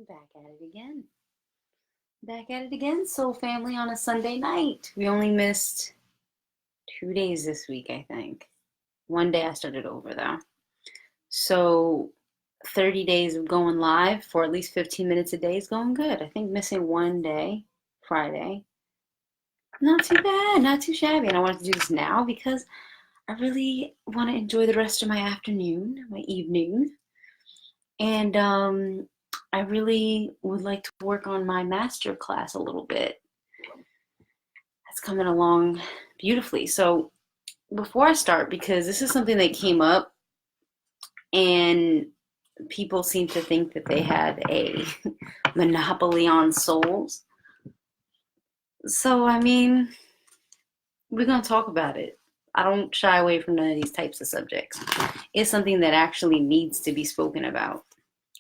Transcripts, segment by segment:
Back at it again. Back at it again, Soul Family, on a Sunday night. We only missed 2 days this week, I think. One day I started over, though. So 30 days of going live for at least 15 minutes a day is going good. I think missing one day, Friday, not too bad, not too shabby. And I wanted to do this now because I really want to enjoy the rest of my afternoon, my evening. And I really would like to work on my master class a little bit. That's coming along beautifully. So before I start, because this is something that came up and people seem to think that they had a monopoly on souls. So, I mean, we're going to talk about it. I don't shy away from none of these types of subjects. It's something that actually needs to be spoken about.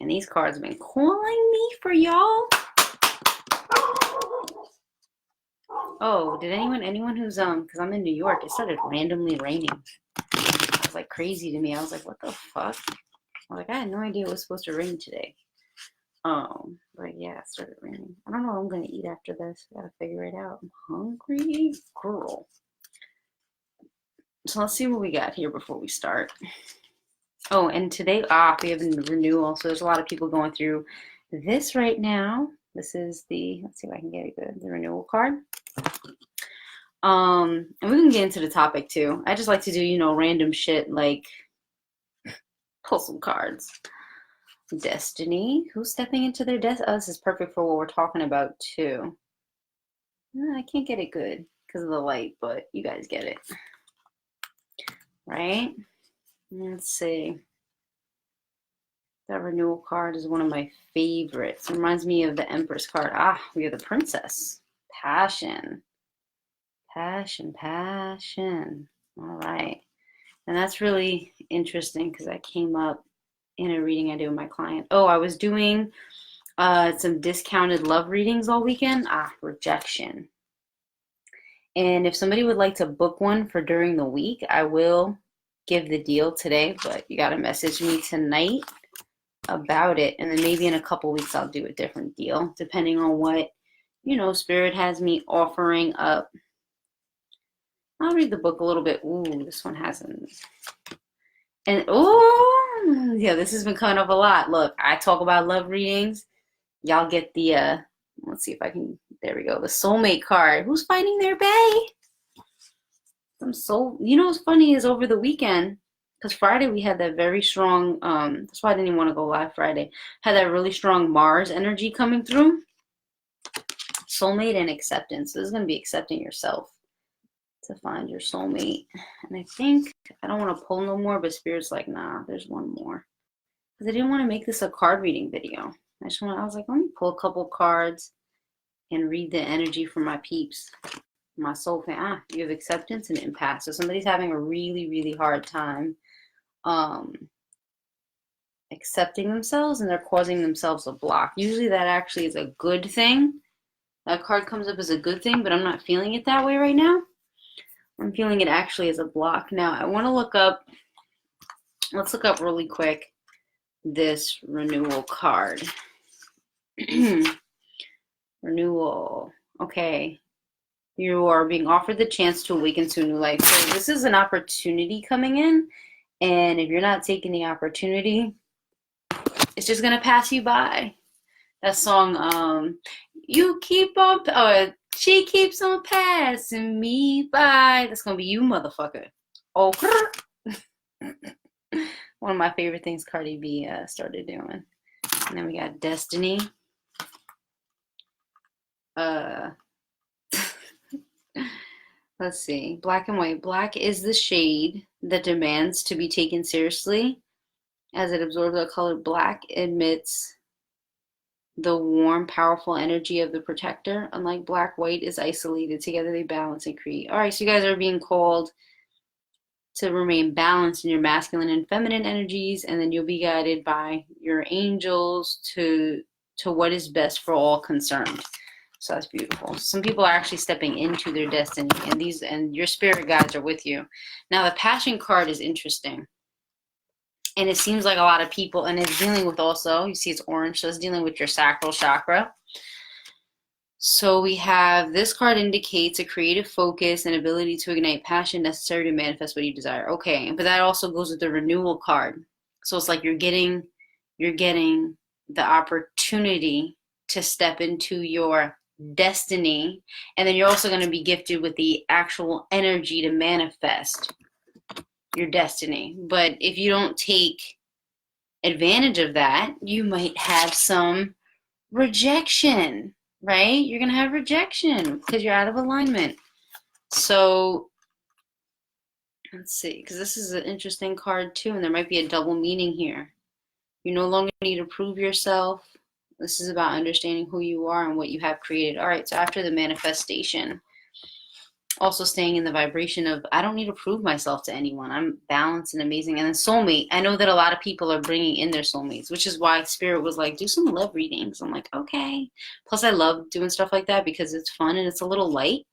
And these cards have been calling me for y'all. Oh, did anyone who's, because I'm in New York, it started randomly raining. It was like crazy to me. I was like, what the fuck? I was like, I had no idea it was supposed to rain today. But yeah, it started raining. I don't know what I'm going to eat after this. I gotta figure it out. I'm hungry, girl. So let's see what we got here before we start. Oh, and today, we have a renewal. So there's a lot of people going through this right now. This is the, let's see if I can get it good, the renewal card. And we can get into the topic too. I just like to do, random shit like pull some cards. Destiny. Who's stepping into their destiny? Oh, this is perfect for what we're talking about too. I can't get it good because of the light, but you guys get it. Right? Let's see. That renewal card is one of my favorites. It reminds me of the Empress card. We have the Princess. Passion. Passion. All right. And that's really interesting because that came up in a reading I do with my client. Oh, I was doing some discounted love readings all weekend. Rejection. And if somebody would like to book one for during the week, I will give the deal today, but you got to message me tonight about it. And then maybe in a couple weeks, I'll do a different deal, depending on what, Spirit has me offering up. I'll read the book a little bit. Ooh, this one hasn't. And, yeah, this has been coming up a lot. Look, I talk about love readings. Y'all get the, let's see if I can, there we go, the soulmate card. Who's fighting their bae? What's funny is over the weekend, because Friday we had that very strong, that's why I didn't even want to go live Friday, had that really strong Mars energy coming through. Soulmate and acceptance. This is going to be accepting yourself to find your soulmate. And I think, I don't want to pull no more, but Spirit's like, nah, there's one more. Because I didn't want to make this a card reading video. I was like, let me pull a couple cards and read the energy from my peeps. My soul fan. You have acceptance and impasse. So somebody's having a really, really hard time accepting themselves, and they're causing themselves a block. Usually that actually is a good thing. That card comes up as a good thing, but I'm not feeling it that way right now. I'm feeling it actually as a block. Now I want to let's look up really quick this renewal card. Renewal. Okay. You are being offered the chance to awaken to a new life. So this is an opportunity coming in. And if you're not taking the opportunity, it's just going to pass you by. That song, she keeps on passing me by. That's going to be you, motherfucker. Oh, one of my favorite things Cardi B started doing. And then we got Destiny. Let's see. Black and white. Black is the shade that demands to be taken seriously. As it absorbs the color black, emits the warm, powerful energy of the protector. Unlike black, white is isolated. Together they balance and create. All right, so you guys are being called to remain balanced in your masculine and feminine energies, and then you'll be guided by your angels to what is best for all concerned. So that's beautiful. Some people are actually stepping into their destiny, and your spirit guides are with you. Now the passion card is interesting. And it seems like a lot of people, and it's dealing with also, you see it's orange, so it's dealing with your sacral chakra. So we have, this card indicates a creative focus and ability to ignite passion necessary to manifest what you desire. Okay, but that also goes with the renewal card. So it's like you're getting the opportunity to step into your destiny, and then you're also going to be gifted with the actual energy to manifest your destiny. But if you don't take advantage of that, you might have some rejection, right? You're going to have rejection because you're out of alignment. So let's see, because this is an interesting card too, and there might be a double meaning here. You no longer need to prove yourself. This is about understanding who you are and what you have created. All right, so after the manifestation, also staying in the vibration of, I don't need to prove myself to anyone. I'm balanced and amazing. And then soulmate, I know that a lot of people are bringing in their soulmates, which is why Spirit was like, do some love readings. I'm like, okay. Plus, I love doing stuff like that because it's fun and it's a little light.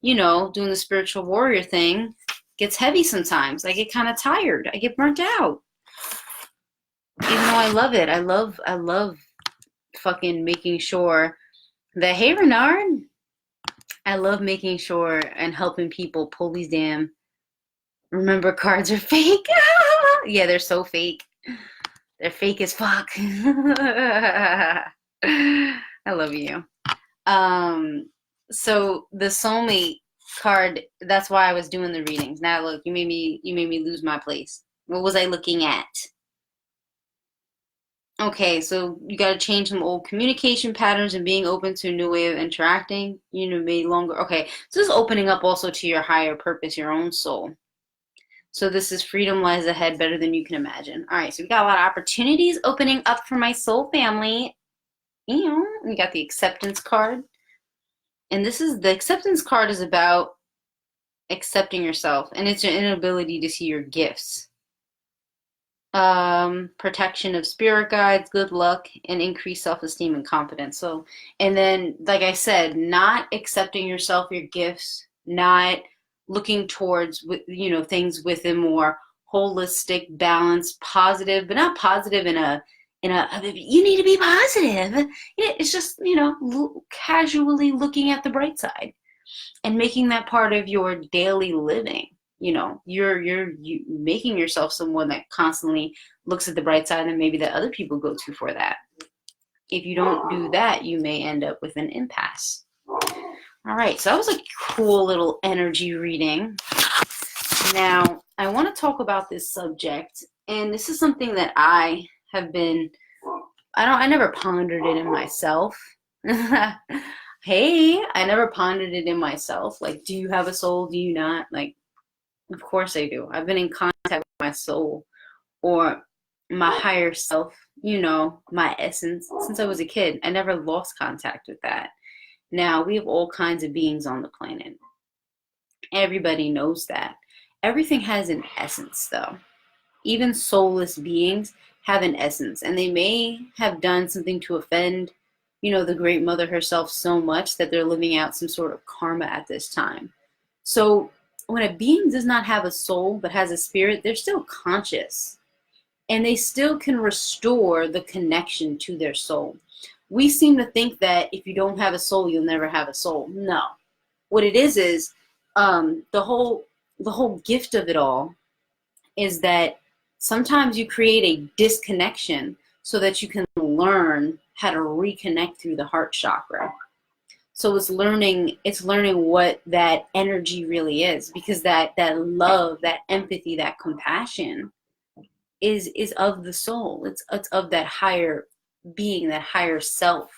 You know, doing the spiritual warrior thing gets heavy sometimes. I get kind of tired. I get burnt out. Even though I love it. I love fucking making sure that, hey, Renard, I love making sure and helping people pull these damn remember cards are fake. Yeah, they're so fake. They're fake as fuck. I love you. So the soulmate card, that's why I was doing the readings. Now look, you made me lose my place. What was I looking at? Okay, so you got to change some old communication patterns and being open to a new way of interacting. You know, may longer. Okay, so this is opening up also to your higher purpose, your own soul. So this is freedom lies ahead better than you can imagine. All right, so we got a lot of opportunities opening up for my soul family. You know, we got the acceptance card. And this is, the acceptance card is about accepting yourself, and it's your inability to see your gifts. Protection of spirit guides, good luck, and increased self-esteem and confidence. So, and then, like I said, not accepting yourself, your gifts, not looking towards, you know, things with a more holistic, balanced, positive, but not positive in a you need to be positive. It's just, you know, casually looking at the bright side and making that part of your daily living. You know, you're making yourself someone that constantly looks at the bright side, and maybe that other people go to for that. If you don't do that, you may end up with an impasse. All right, so that was a cool little energy reading. Now, I want to talk about this subject, and this is something that I have been, I never pondered it in myself. Hey, I never pondered it in myself. Like, do you have a soul? Do you not? Like, of course I do. I've been in contact with my soul or my higher self, you know, my essence, since I was a kid. I never lost contact with that. Now, we have all kinds of beings on the planet. Everybody knows that. Everything has an essence, though. Even soulless beings have an essence, and they may have done something to offend, you know, the Great Mother herself so much that they're living out some sort of karma at this time. So when a being does not have a soul but has a spirit, they're still conscious, and they still can restore the connection to their soul. We seem to think that if you don't have a soul, you'll never have a soul. No. What it is the whole gift of it all is that sometimes you create a disconnection so that you can learn how to reconnect through the heart chakra. So it's learning what that energy really is, because that love, that empathy, that compassion is of the soul. It's of that higher being, that higher self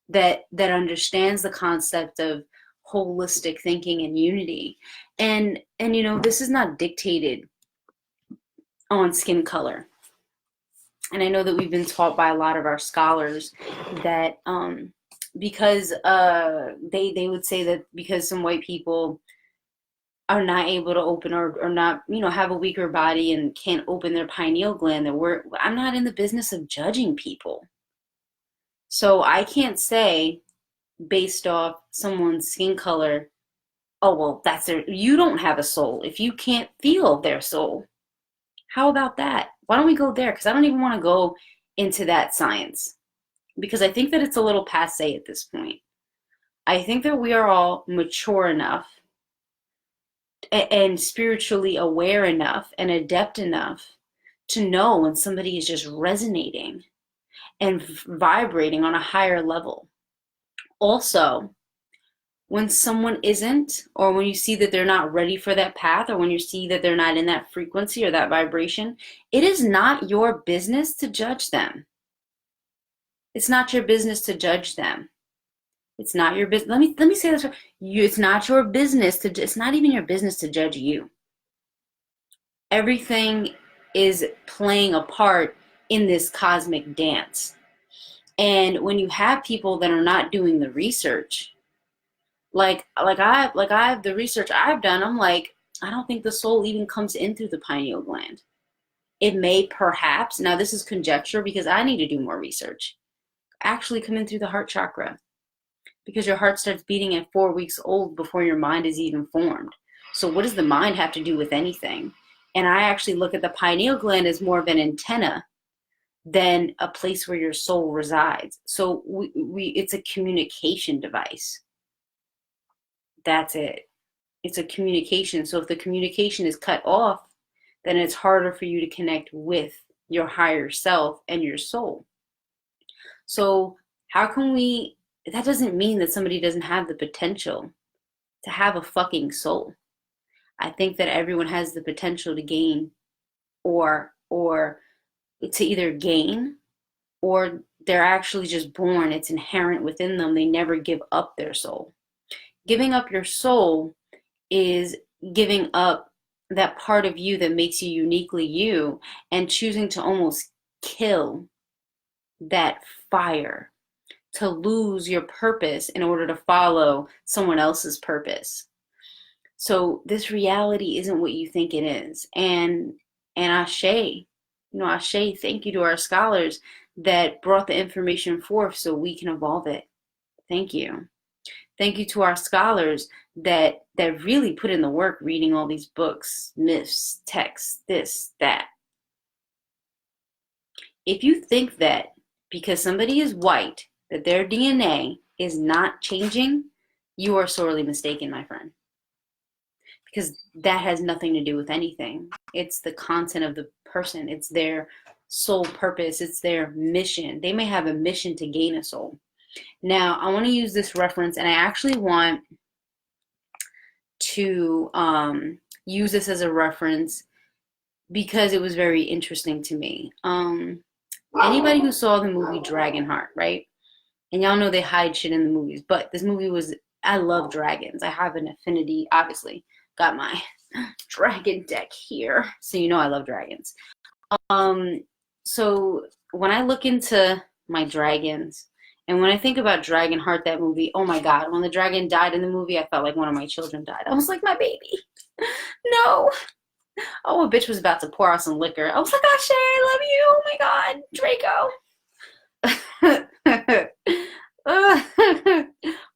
that understands the concept of holistic thinking and unity. And you know, this is not dictated on skin color. And I know that we've been taught by a lot of our scholars that because they would say that because some white people are not able to open or not, you know, have a weaker body and can't open their pineal gland, that I'm not in the business of judging people. So I can't say based off someone's skin color, oh, well, you don't have a soul if you can't feel their soul. How about that? Why don't we go there? Because I don't even want to go into that science, because I think that it's a little passe at this point. I think that we are all mature enough and spiritually aware enough and adept enough to know when somebody is just resonating and vibrating on a higher level. Also, when someone isn't, or when you see that they're not ready for that path, or when you see that they're not in that frequency or that vibration, it is not your business to judge them. It's not your business to judge them. It's not your business. Let me say this. It's not your business to. It's not even your business to judge you. Everything is playing a part in this cosmic dance. And when you have people that are not doing the research, the research I've done, I'm like, I don't think the soul even comes in through the pineal gland. It may perhaps, now this is conjecture because I need to do more research, actually come in through the heart chakra, because your heart starts beating at 4 weeks old before your mind is even formed. So what does the mind have to do with anything? And I actually look at the pineal gland as more of an antenna than a place where your soul resides. So it's a communication device. That's it. It's a communication. So if the communication is cut off, then it's harder for you to connect with your higher self and your soul. So how can we, that doesn't mean that somebody doesn't have the potential to have a fucking soul. I think that everyone has the potential to gain or to either gain, or they're actually just born. It's inherent within them. They never give up their soul. Giving up your soul is giving up that part of you that makes you uniquely you, and choosing to almost kill that fire, to lose your purpose in order to follow someone else's purpose. So this reality isn't what you think it is. And Ashe, Ashe, thank you to our scholars that brought the information forth so we can evolve it. Thank you. Thank you to our scholars that really put in the work reading all these books, myths, texts, this, that. If you think that because somebody is white, that their DNA is not changing, you are sorely mistaken, my friend. Because that has nothing to do with anything. It's the content of the person. It's their soul purpose. It's their mission. They may have a mission to gain a soul. Now, I want to use this reference, and I actually want to use this as a reference because it was very interesting to me. Anybody who saw the movie Dragonheart, right? And y'all know they hide shit in the movies, but this movie was, I love dragons. I have an affinity, obviously. Got my dragon deck here, so you know I love dragons. So when I look into my dragons, and when I think about Dragonheart, that movie, oh my God, when the dragon died in the movie, I felt like one of my children died. I was like, my baby. No. Oh, a bitch was about to pour out some liquor. I was like, Ashe, I love you. Oh my God, Draco.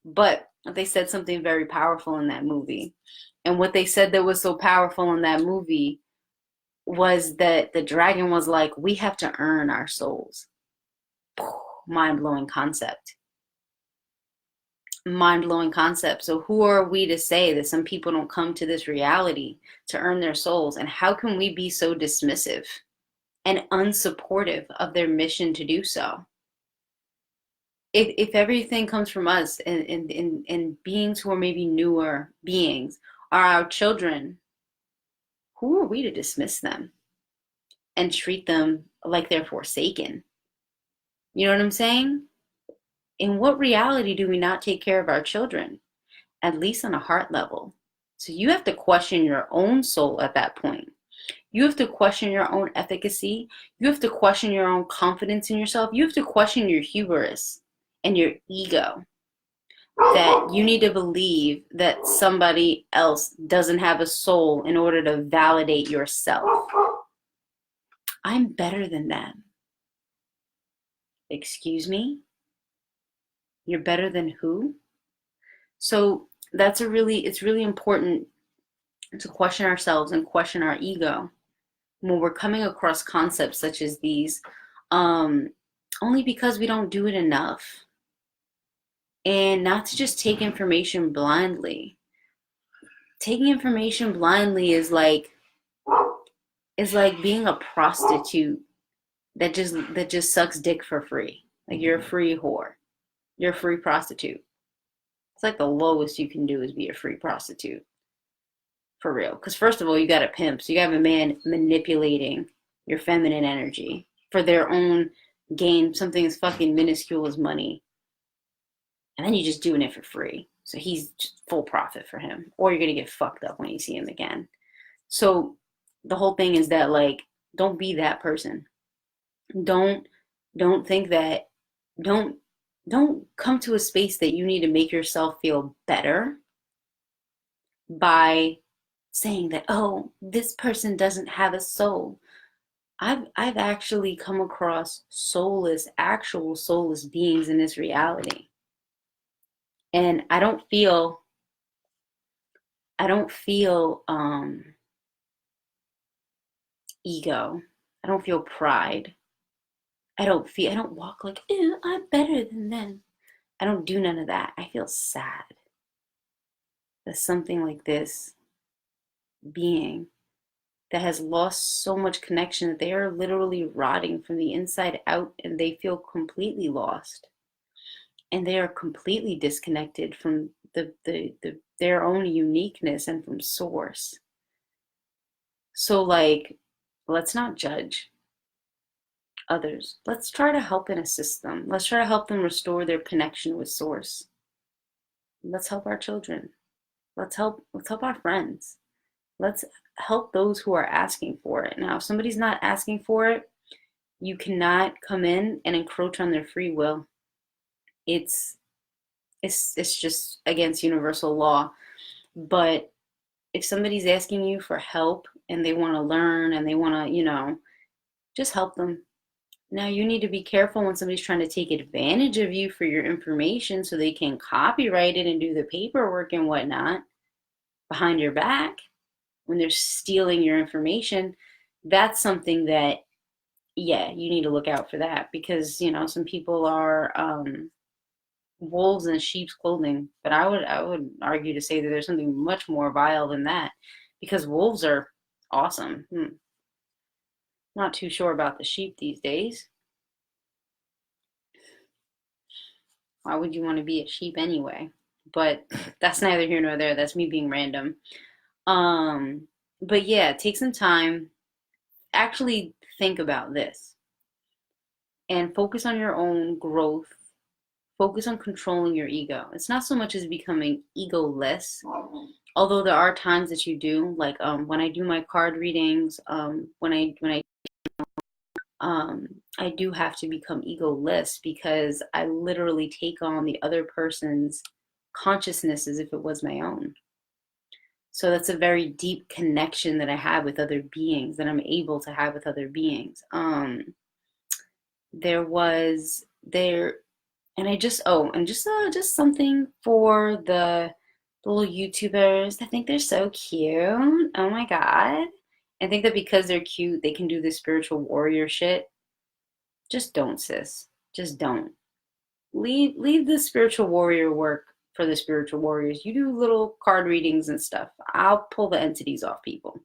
But they said something very powerful in that movie. And what they said that was so powerful in that movie was that the dragon was like, we have to earn our souls. Mind-blowing concept. Mind-blowing concept. So who are we to say that some people don't come to this reality to earn their souls? And how can we be so dismissive and unsupportive of their mission to do so? If everything comes from us, and beings who are maybe newer beings are our children, who are we to dismiss them and treat them like they're forsaken? You know what I'm saying? In what reality do we not take care of our children? At least on a heart level. So you have to question your own soul at that point. You have to question your own efficacy. You have to question your own confidence in yourself. You have to question your hubris and your ego. That you need to believe that somebody else doesn't have a soul in order to validate yourself. I'm better than them. Excuse me? You're better than who? So it's really important to question ourselves and question our ego. when we're coming across concepts such as these, um, only because we don't do it enough. And not to just take information blindly. Taking information blindly is like being a prostitute that just sucks dick for free. Like you're a free whore. You're a free prostitute. It's like the lowest you can do is be a free prostitute. For real. Because first of all, you got a pimp. So you have a man manipulating your feminine energy for their own gain, something as fucking minuscule as money. And then you're just doing it for free. So he's just full profit for him. Or you're going to get fucked up when you see him again. So the whole thing is that, like, don't be that person. Don't don't think that don't don't come to a space that you need to make yourself feel better by saying that, oh, this person doesn't have a soul. I've actually come across soulless, actual soulless beings in this reality. And I don't feel ego. I don't feel pride. I don't walk like, ew, I'm better than them. I don't do none of that. I feel sad that something like this being that has lost so much connection that they are literally rotting from the inside out and they feel completely lost and they are completely disconnected from their own uniqueness and from source. So, like, let's not judge others. Let's try to help and assist them. Let's try to help them restore their connection with source. Let's help our children. Let's help our friends. Let's help those who are asking for it. Now, if somebody's not asking for it, you cannot come in and encroach on their free will. It's it's just against universal law. But if somebody's asking you for help and they want to learn and they want to, just help them. Now, you need to be careful when somebody's trying to take advantage of you for your information so they can copyright it and do the paperwork and whatnot behind your back when they're stealing your information. That's something that, yeah, you need to look out for that because, some people are wolves in sheep's clothing. But I would argue to say that there's something much more vile than that because wolves are awesome. Not too sure about the sheep these days. Why would you want to be a sheep anyway? But that's neither here nor there. That's me being random. Um, but yeah, take some time. Actually think about this and focus on your own growth. Focus on controlling your ego. It's not so much as becoming egoless, although there are times that you do. Like when I do my card readings, when I I do have to become egoless because I literally take on the other person's consciousness as if it was my own. So that's a very deep connection that I have with other beings, that I'm able to have with other beings. There was there, and I just and just something for the little YouTubers. I think they're so cute. Oh my God. I think that because they're cute, they can do this spiritual warrior shit. Just don't, sis. Just don't. Leave the spiritual warrior work for the spiritual warriors. You do little card readings and stuff. I'll pull the entities off people.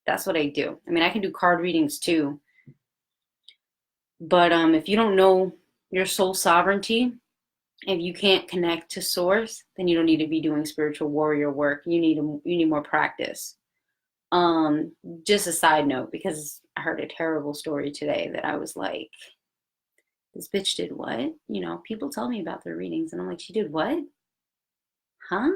That's what I do. I mean, I can do card readings too. But if you don't know your soul sovereignty, if you can't connect to source, then you don't need to be doing spiritual warrior work. You need more practice. Just a side note, because I heard a terrible story today that I was like, this bitch did what? People tell me about their readings, and I'm like, she did what? Huh?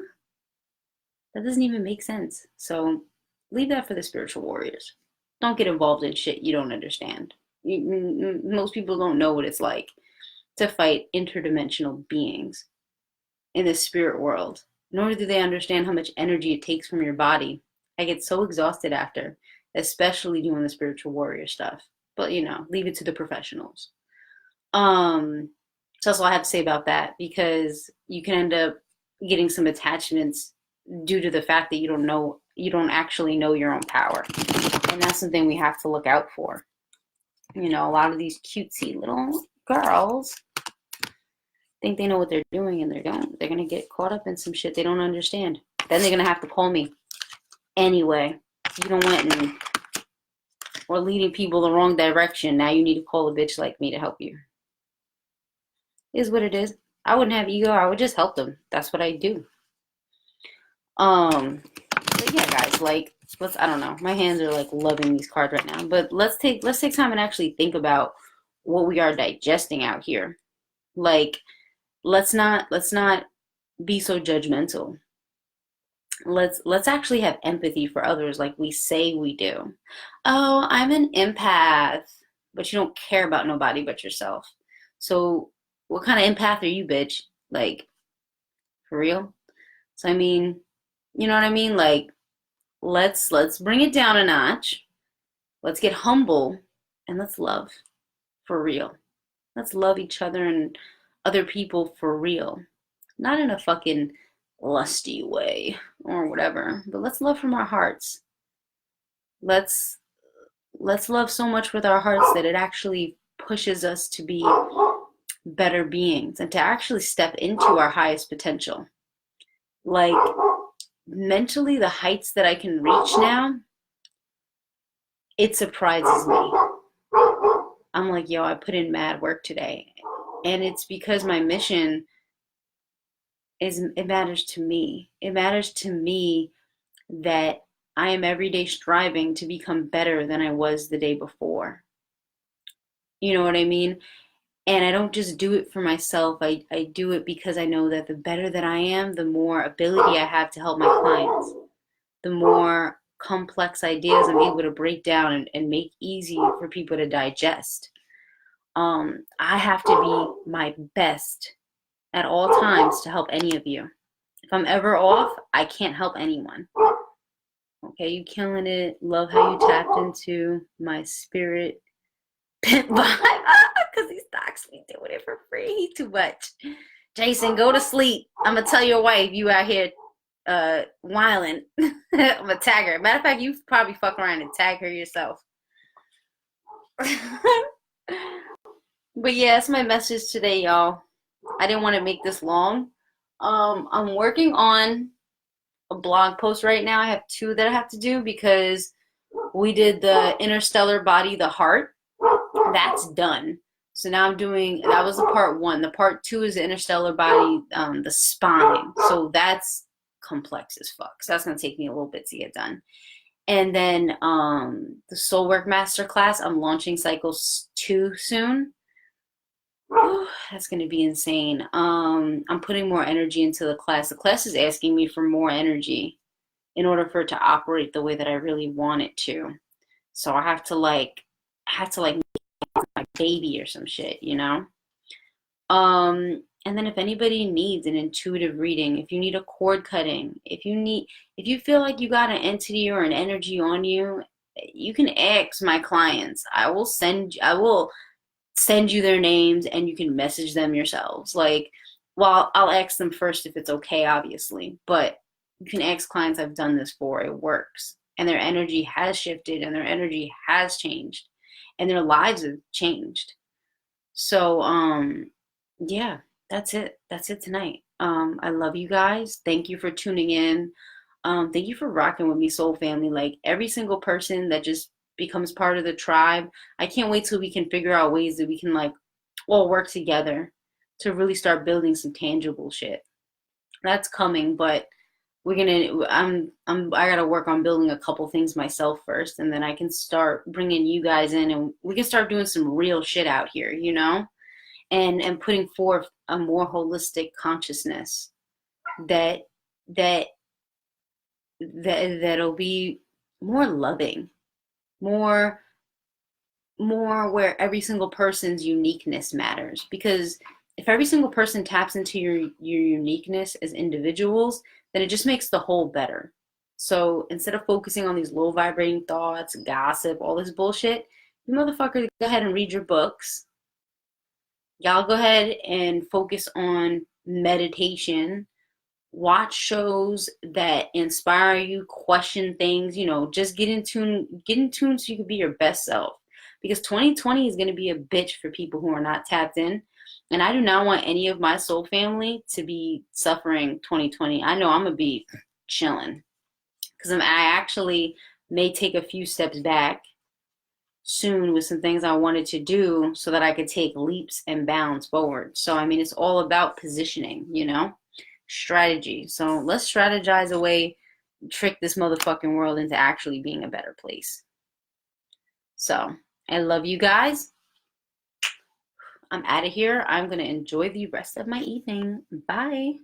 That doesn't even make sense. So leave that for the spiritual warriors. Don't get involved in shit you don't understand. Most people don't know what it's like to fight interdimensional beings in the spirit world, nor do they understand how much energy it takes from your body. I get so exhausted after, especially doing the spiritual warrior stuff. But leave it to the professionals. So that's all I have to say about that, because you can end up getting some attachments due to the fact that you don't actually know your own power. And that's something we have to look out for. You know, a lot of these cutesy little girls think they know what they're doing, and they don't. They're going to get caught up in some shit they don't understand. Then they're going to have to call me. Anyway, you don't want and or leading people the wrong direction. Now you need to call a bitch like me to help you. Is what it is. I wouldn't have ego. I would just help them. That's what I do. But yeah, guys, like, I don't know. My hands are like loving these cards right now. But let's take time and actually think about what we are digesting out here. Like, let's not be so judgmental. Let's actually have empathy for others like we say we do. Oh, I'm an empath, but you don't care about nobody but yourself. So what kind of empath are you, bitch? Like, for real? So I mean, you know what I mean? Like, let's bring it down a notch. Let's get humble and let's love for real. Let's love each other and other people for real. Not in a fucking lusty way or whatever, but let's love from our hearts. Let's love so much with our hearts that it actually pushes us to be better beings and to actually step into our highest potential. Like, mentally, the heights that I can reach now, it surprises me. I'm like, yo, I put in mad work today. And it's because my mission it matters to me. It matters to me that I am every day striving to become better than I was the day before. You know what I mean? And I don't just do it for myself. I do it because I know that the better that I am, the more ability I have to help my clients. The more complex ideas I'm able to break down and make easy for people to digest. I have to be my best at all times to help any of you. If I'm ever off, I can't help anyone. Okay, you killing it. Love how you tapped into my spirit pimp vibe. Because he stalks me doing it for free. He too much. Jason, go to sleep. I'm going to tell your wife you out here whiling. I'm going to tag her. Matter of fact, you probably fuck around and tag her yourself. But yeah, that's my message today, y'all. I didn't want to make this long. I'm working on a blog post right now. I have 2 that I have to do because we did the interstellar body, the heart. That's done. So now I'm doing, that was the part 1. The part 2 is the interstellar body, the spine. So that's complex as fuck. So that's going to take me a little bit to get done. And then the Soul Work Masterclass, I'm launching cycles 2 soon. That's going to be insane. I'm putting more energy into the class. The class is asking me for more energy in order for it to operate the way that I really want it to. So I have to like make my baby or some shit, you know? And then if anybody needs an intuitive reading, if you need a cord cutting, if you feel like you got an entity or an energy on you, you can ask my clients. I will send you their names and you can message them yourselves. Like, well, I'll ask them first if it's okay, obviously, but you can ask clients I've done this for. It works. And their energy has shifted and their energy has changed and their lives have changed. So, yeah, that's it. That's it tonight. I love you guys. Thank you for tuning in. Thank you for rocking with me, Soul Family. Like, every single person that just becomes part of the tribe, I can't wait till we can figure out ways that we can like all work together to really start building some tangible shit. That's coming, but I gotta work on building a couple things myself first, and then I can start bringing you guys in and we can start doing some real shit out here, you know, and putting forth a more holistic consciousness that'll be more loving, more where every single person's uniqueness matters. Because if every single person taps into your uniqueness as individuals, then it just makes the whole better. So instead of focusing on these low vibrating thoughts, gossip, all this bullshit, you motherfuckers go ahead and read your books. Y'all go ahead and focus on meditation, watch shows that inspire you, question things, just get in tune so you can be your best self. Because 2020 is going to be a bitch for people who are not tapped in. And I do not want any of my soul family to be suffering 2020. I know I'm going to be chilling because I actually may take a few steps back soon with some things I wanted to do so that I could take leaps and bounds forward. So, I mean, it's all about positioning, strategy. So let's strategize a way, trick this motherfucking world into actually being a better place. So I love you guys. I'm out of here. I'm going to enjoy the rest of my evening. Bye.